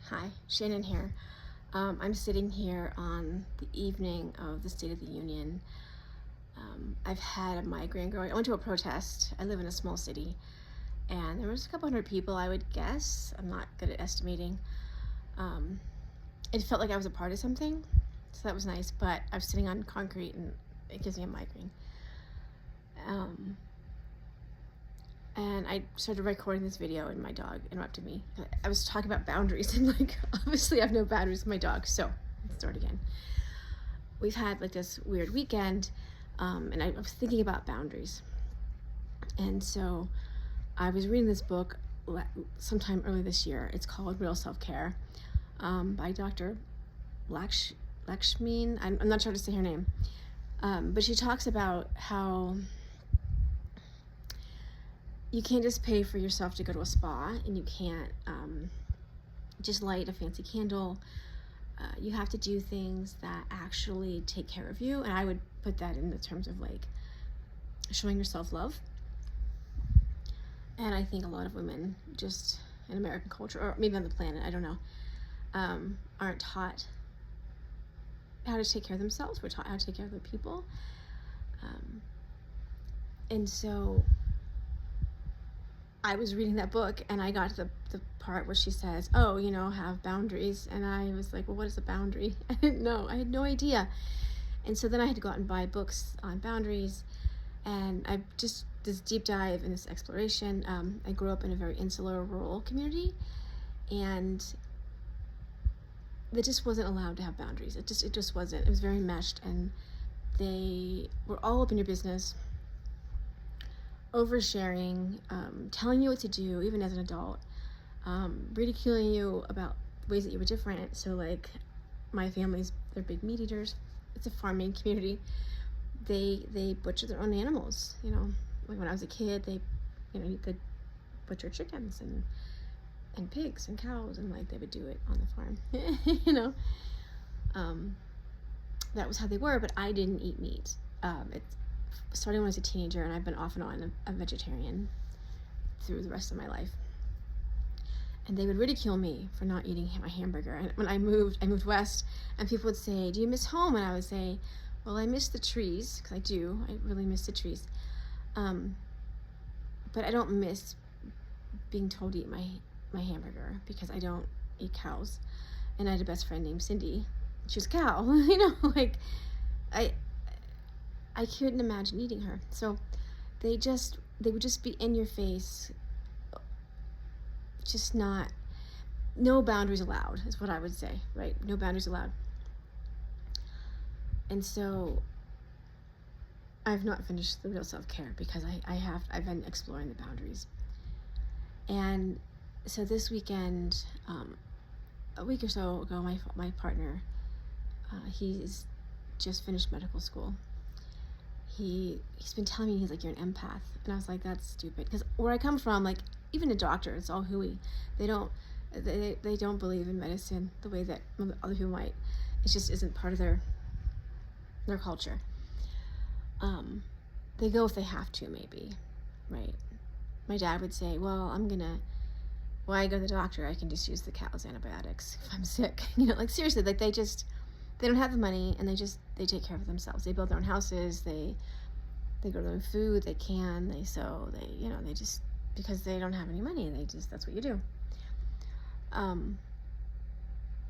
Hi, Shannon here. I'm sitting here on the evening of the State of the Union. I've had a migraine growing. I went to a protest. I live in a small city, and there was a couple hundred people, I would guess. I'm not good at estimating. Um, it felt like I was a part of something, so that was nice, but I was sitting on concrete, and it gives me a migraine. Um, and I started recording this video, and my dog interrupted me. I was talking about boundaries, and obviously I have no boundaries with my dog, so let's start again. We've had this weird weekend, and I was thinking about boundaries. And so I was reading this book sometime early this year. It's called Real Self-Care, by Dr. Lakshmi. I'm not sure how to say her name, but she talks about how you can't just pay for yourself to go to a spa, and you can't just light a fancy candle. You have to do things that actually take care of you, and I would put that in the terms of showing yourself love. And I think a lot of women, just in American culture, or maybe on the planet, I don't know, aren't taught how to take care of themselves. We're taught how to take care of other people. And so I was reading that book, and I got to the part where she says, oh, have boundaries. And I was like, well, what is a boundary? I didn't know. I had no idea. And so then I had to go out and buy books on boundaries. And I just, this deep dive and this exploration. I grew up in a very insular, rural community, and they just wasn't allowed to have boundaries. It just wasn't. It was very meshed, and they were all up in your business, oversharing, telling you what to do, even as an adult, ridiculing you about ways that you were different. So my family's, they're big meat eaters. It's a farming community. They butcher their own animals. When I was a kid, you could butcher chickens and pigs and cows, and they would do it on the farm. That was how they were, but I didn't eat meat. Starting when I was a teenager, and I've been off and on a vegetarian through the rest of my life. And they would ridicule me for not eating my hamburger. And when I moved west, and people would say, do you miss home? And I would say, well, I miss the trees, because I do. I really miss the trees. But I don't miss being told to eat my hamburger, because I don't eat cows. And I had a best friend named Cindy. She was a cow. I couldn't imagine eating her. So they would just be in your face, just no boundaries allowed, is what I would say, right? No boundaries allowed. And so I've not finished the Real Self-Care, because I've been exploring the boundaries. And so this weekend, a week or so ago, my partner, he's just finished medical school. He's been telling me, he's like, you're an empath. And I was like, that's stupid. Because where I come from, even a doctor, it's all hooey. They don't believe in medicine the way that other people might. It just isn't part of their culture. They go if they have to, maybe, right? My dad would say, well, I go to the doctor, I can just use the cow's antibiotics if I'm sick. Seriously, they don't have the money, and they take care of themselves. They build their own houses, they grow their own food, they sew, they just, because they don't have any money, that's what you do.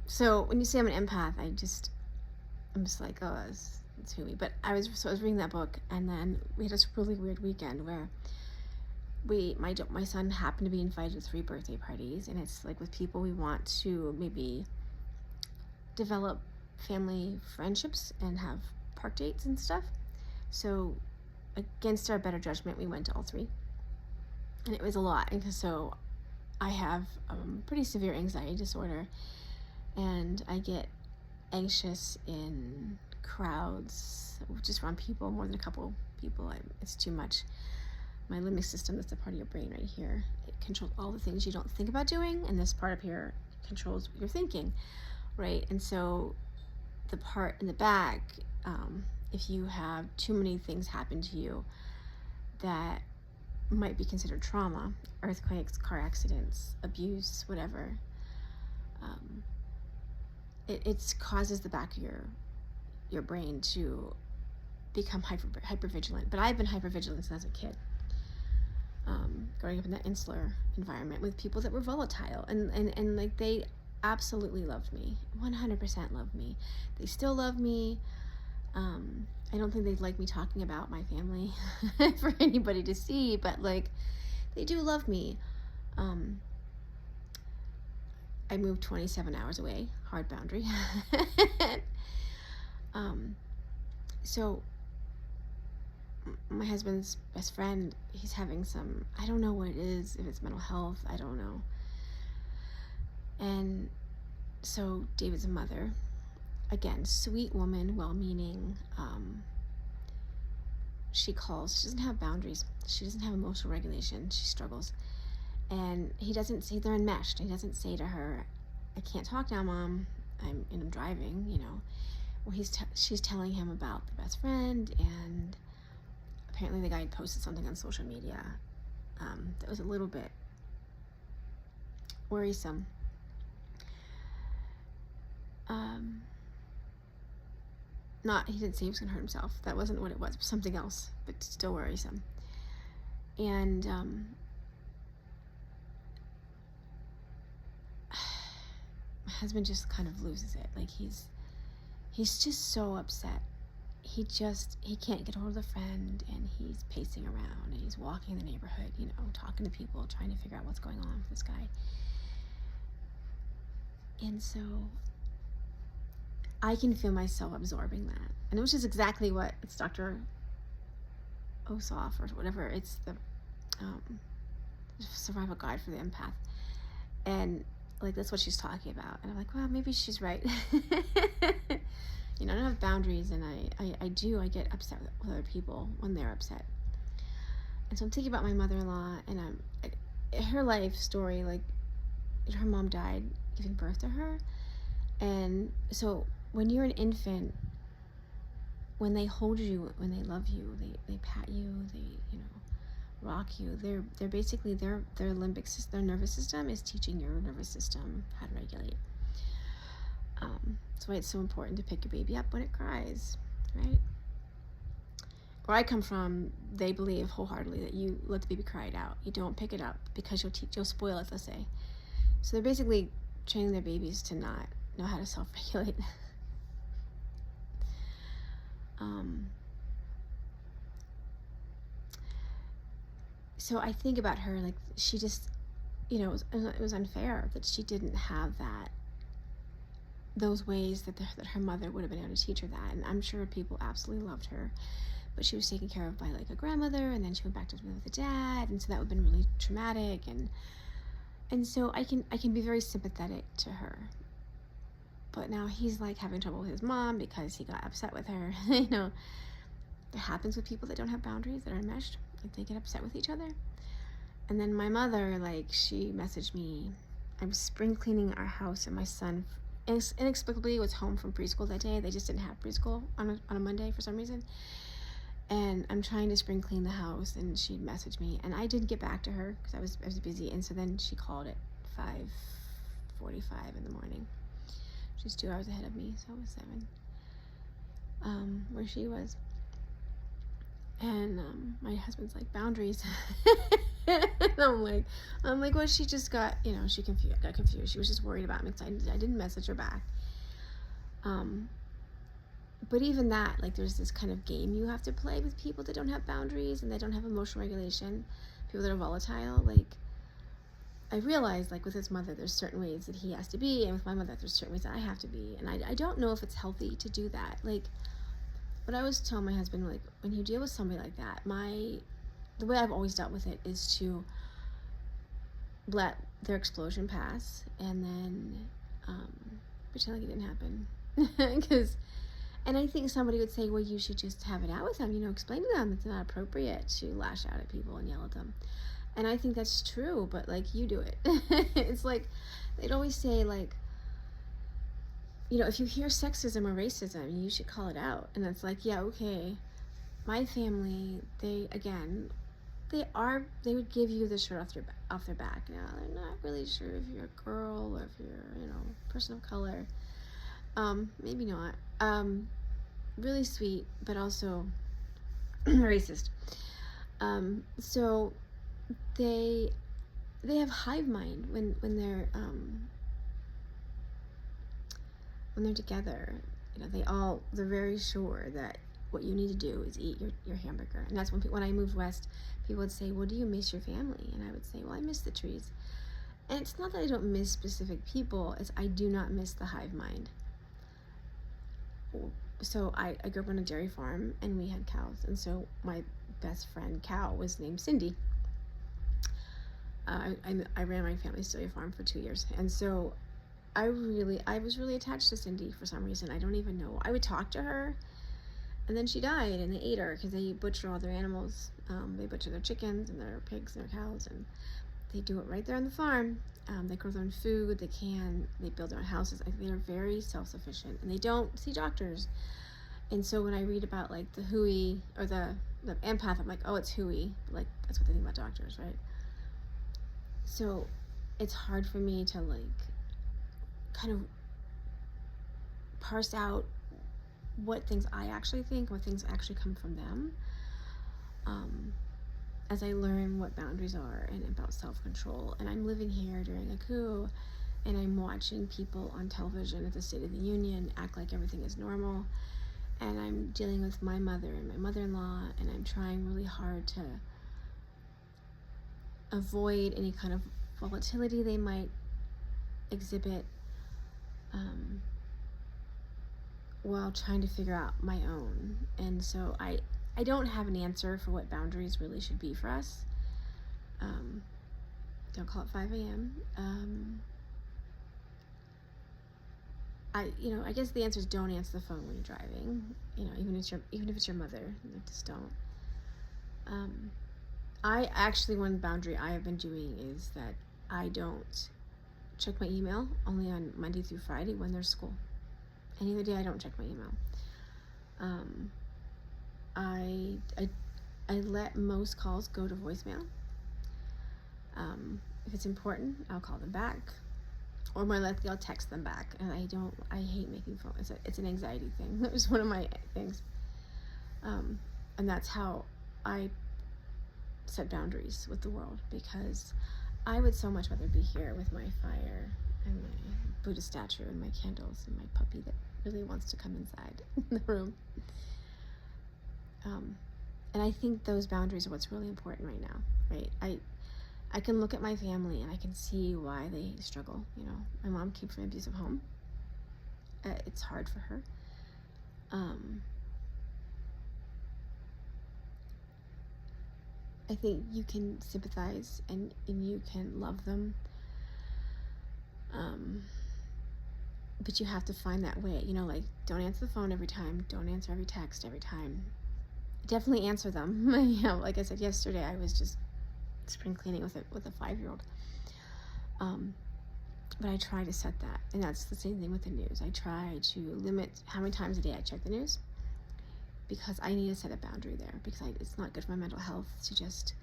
So when you say I'm an empath, I'm just like, oh, it's hooey. But I was reading that book, and then we had this really weird weekend where my son happened to be invited to 3 birthday parties, and it's with people we want to maybe develop family friendships and have park dates and stuff. So against our better judgment, we went to all 3, and it was a lot. And so I have pretty severe anxiety disorder, and I get anxious in crowds, just around people, more than a couple people. It's too much. My limbic system, that's the part of your brain right here, it controls all the things you don't think about doing, and this part up here controls what you're thinking, right? And so the part in the back, if you have too many things happen to you that might be considered trauma, earthquakes, car accidents, abuse, whatever, it causes the back of your brain to become hyper vigilant. But I've been hyper vigilant since I was a kid, growing up in that insular environment with people that were volatile, and like they absolutely loved me, 100% loved me. They still love me. I don't think they'd like me talking about my family for anybody to see, but like they do love me. I moved 27 hours away, hard boundary. So my husband's best friend, he's having some, I don't know what it is, if it's mental health, I don't know. And so David's mother, again, sweet woman, well-meaning, she calls, she doesn't have boundaries, she doesn't have emotional regulation, she struggles. And he doesn't say, they're enmeshed, he doesn't say to her, I can't talk now, Mom, I'm driving, you know. Well, she's telling him about the best friend, and apparently the guy had posted something on social media that was a little bit worrisome. He didn't say he was gonna hurt himself. That wasn't what it was. It was something else, but still worrisome. And my husband just kind of loses it. Like he's just so upset. He can't get hold of the friend, and he's pacing around, and he's walking the neighborhood, you know, talking to people, trying to figure out what's going on with this guy. And so I can feel myself absorbing that. And which is exactly what, it's Dr. Ossoff or whatever, it's the survival guide for the empath. And like, that's what she's talking about. And I'm like, well, maybe she's right. You know, I don't have boundaries, and I get upset with other people when they're upset. And so I'm thinking about my mother-in-law, and her life story, like her mom died giving birth to her. And so when you're an infant, when they hold you, when they love you, they pat you, they, you know, rock you, they're basically, their limbic system, their nervous system is teaching your nervous system how to regulate. That's why it's so important to pick your baby up when it cries, right? Where I come from, they believe wholeheartedly that you let the baby cry it out. You don't pick it up because you'll spoil it, let's say. So they're basically training their babies to not know how to self-regulate. So I think about her, like, she just, you know, it was unfair that she didn't have those ways that her mother would have been able to teach her that. And I'm sure people absolutely loved her, but she was taken care of by like a grandmother, and then she went back to live with a dad, and so that would have been really traumatic. And so I can be very sympathetic to her. But now he's like having trouble with his mom because he got upset with her. You know, it happens with people that don't have boundaries, that are enmeshed. Like, they get upset with each other. And then my mother, like, she messaged me. I was spring cleaning our house, and my son inexplicably was home from preschool that day. They just didn't have preschool on a Monday for some reason. And I'm trying to spring clean the house, and she messaged me, and I didn't get back to her because I was busy. And so then she called at 5:45 in the morning. She's 2 hours ahead of me, so it was 7, where she was. And my husband's like, boundaries. And I'm like, well, she just got, you know, she got confused. She was just worried about me because I didn't message her back. But even that, like, there's this kind of game you have to play with people that don't have boundaries and they don't have emotional regulation, people that are volatile. Like, I realized, like, with his mother, there's certain ways that he has to be, and with my mother, there's certain ways that I have to be. And I don't know if it's healthy to do that. Like, what I always tell my husband, like, when you deal with somebody like that, the way I've always dealt with it is to let their explosion pass, and then pretend like it didn't happen. And I think somebody would say, well, you should just have it out with them, you know, explain to them it's not appropriate to lash out at people and yell at them. And I think that's true, but, like, you do it. It's like, they'd always say, like, you know, if you hear sexism or racism, you should call it out. And it's like, yeah, okay. My family, they, again, they would give you the shirt off their back. Now they're not really sure if you're a girl or if you're, person of color. Maybe not. Really sweet, but also racist. So they have hive mind when they're together. They're very sure that what you need to do is eat your hamburger. And that's when I moved west, people would say, well, do you miss your family? And I would say, well, I miss the trees. And it's not that I don't miss specific people, it's I do not miss the hive mind. So I grew up on a dairy farm, and we had cows. And so my best friend cow was named Cindy. I ran my family's dairy farm for 2 years. And so I was really attached to Cindy for some reason. I don't even know. I would talk to her, and then she died, and they ate her because they butcher all their animals. They butcher their chickens and their pigs and their cows, and they do it right there on the farm. They grow their own food. They build their own houses. They're very self-sufficient, and they don't see doctors. And so when I read about like the Hui or the empath, I'm like, oh, it's Hui. Like, that's what they think about doctors, right? So it's hard for me to like kind of parse out what things I actually think, what things actually come from them, as I learn what boundaries are and about self-control. And I'm living here during a coup, and I'm watching people on television at the State of the Union act like everything is normal, and I'm dealing with my mother and my mother-in-law, and I'm trying really hard to avoid any kind of volatility they might exhibit, while trying to figure out my own. And so I don't have an answer for what boundaries really should be for us. Don't call it 5 a.m. I guess the answer is don't answer the phone when you're driving. Even if it's your mother, just don't. One boundary I have been doing is that I don't check my email only on Monday through Friday when there's school. Any other day I don't check my email. I let most calls go to voicemail. If it's important, I'll call them back, or more likely I'll text them back. And I hate making phone. It's an anxiety thing. That was one of my things. And that's how I set boundaries with the world, because I would so much rather be here with my fire and my Buddha statue and my candles and my puppy that really wants to come inside the room. And I think those boundaries are what's really important right now, right? I can look at my family and I can see why they struggle. My mom came from an abusive home. It's hard for her. I think you can sympathize and you can love them. But you have to find that way, like, don't answer the phone every time. Don't answer every text every time. Definitely answer them. Like I said yesterday, I was just spring cleaning with a 5-year-old. But I try to set that, and that's the same thing with the news. I try to limit how many times a day I check the news, because I need to set a boundary there, because it's not good for my mental health to just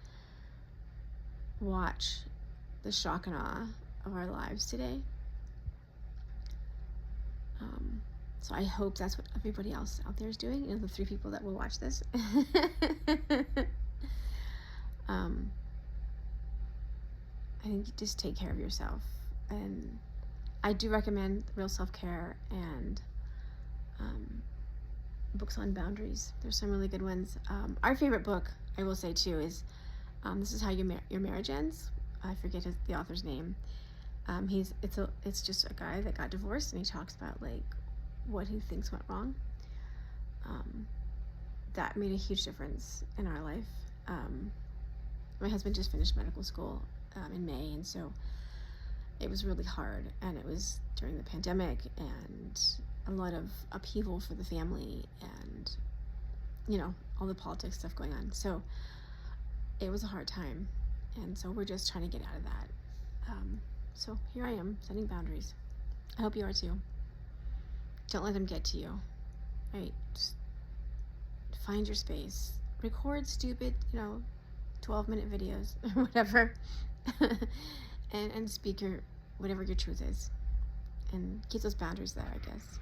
watch the shock and awe of our lives today. So I hope that's what everybody else out there is doing, the 3 people that will watch this. I think you just take care of yourself. And I do recommend Real Self-Care and books on boundaries. There's some really good ones. Our favorite book, I will say too, is This Is How Your Marriage Ends. I forget the author's name. It's just a guy that got divorced, and he talks about like what he thinks went wrong. That made a huge difference in our life. My husband just finished medical school in May, and so it was really hard, and it was during the pandemic and a lot of upheaval for the family, and all the politics stuff going on. So it was a hard time, and so we're just trying to get out of that. So here I am, setting boundaries. I hope you are too. Don't let them get to you. Right? Just find your space. Record stupid, 12-minute videos or whatever, and speak your whatever your truth is, and keep those boundaries there, I guess.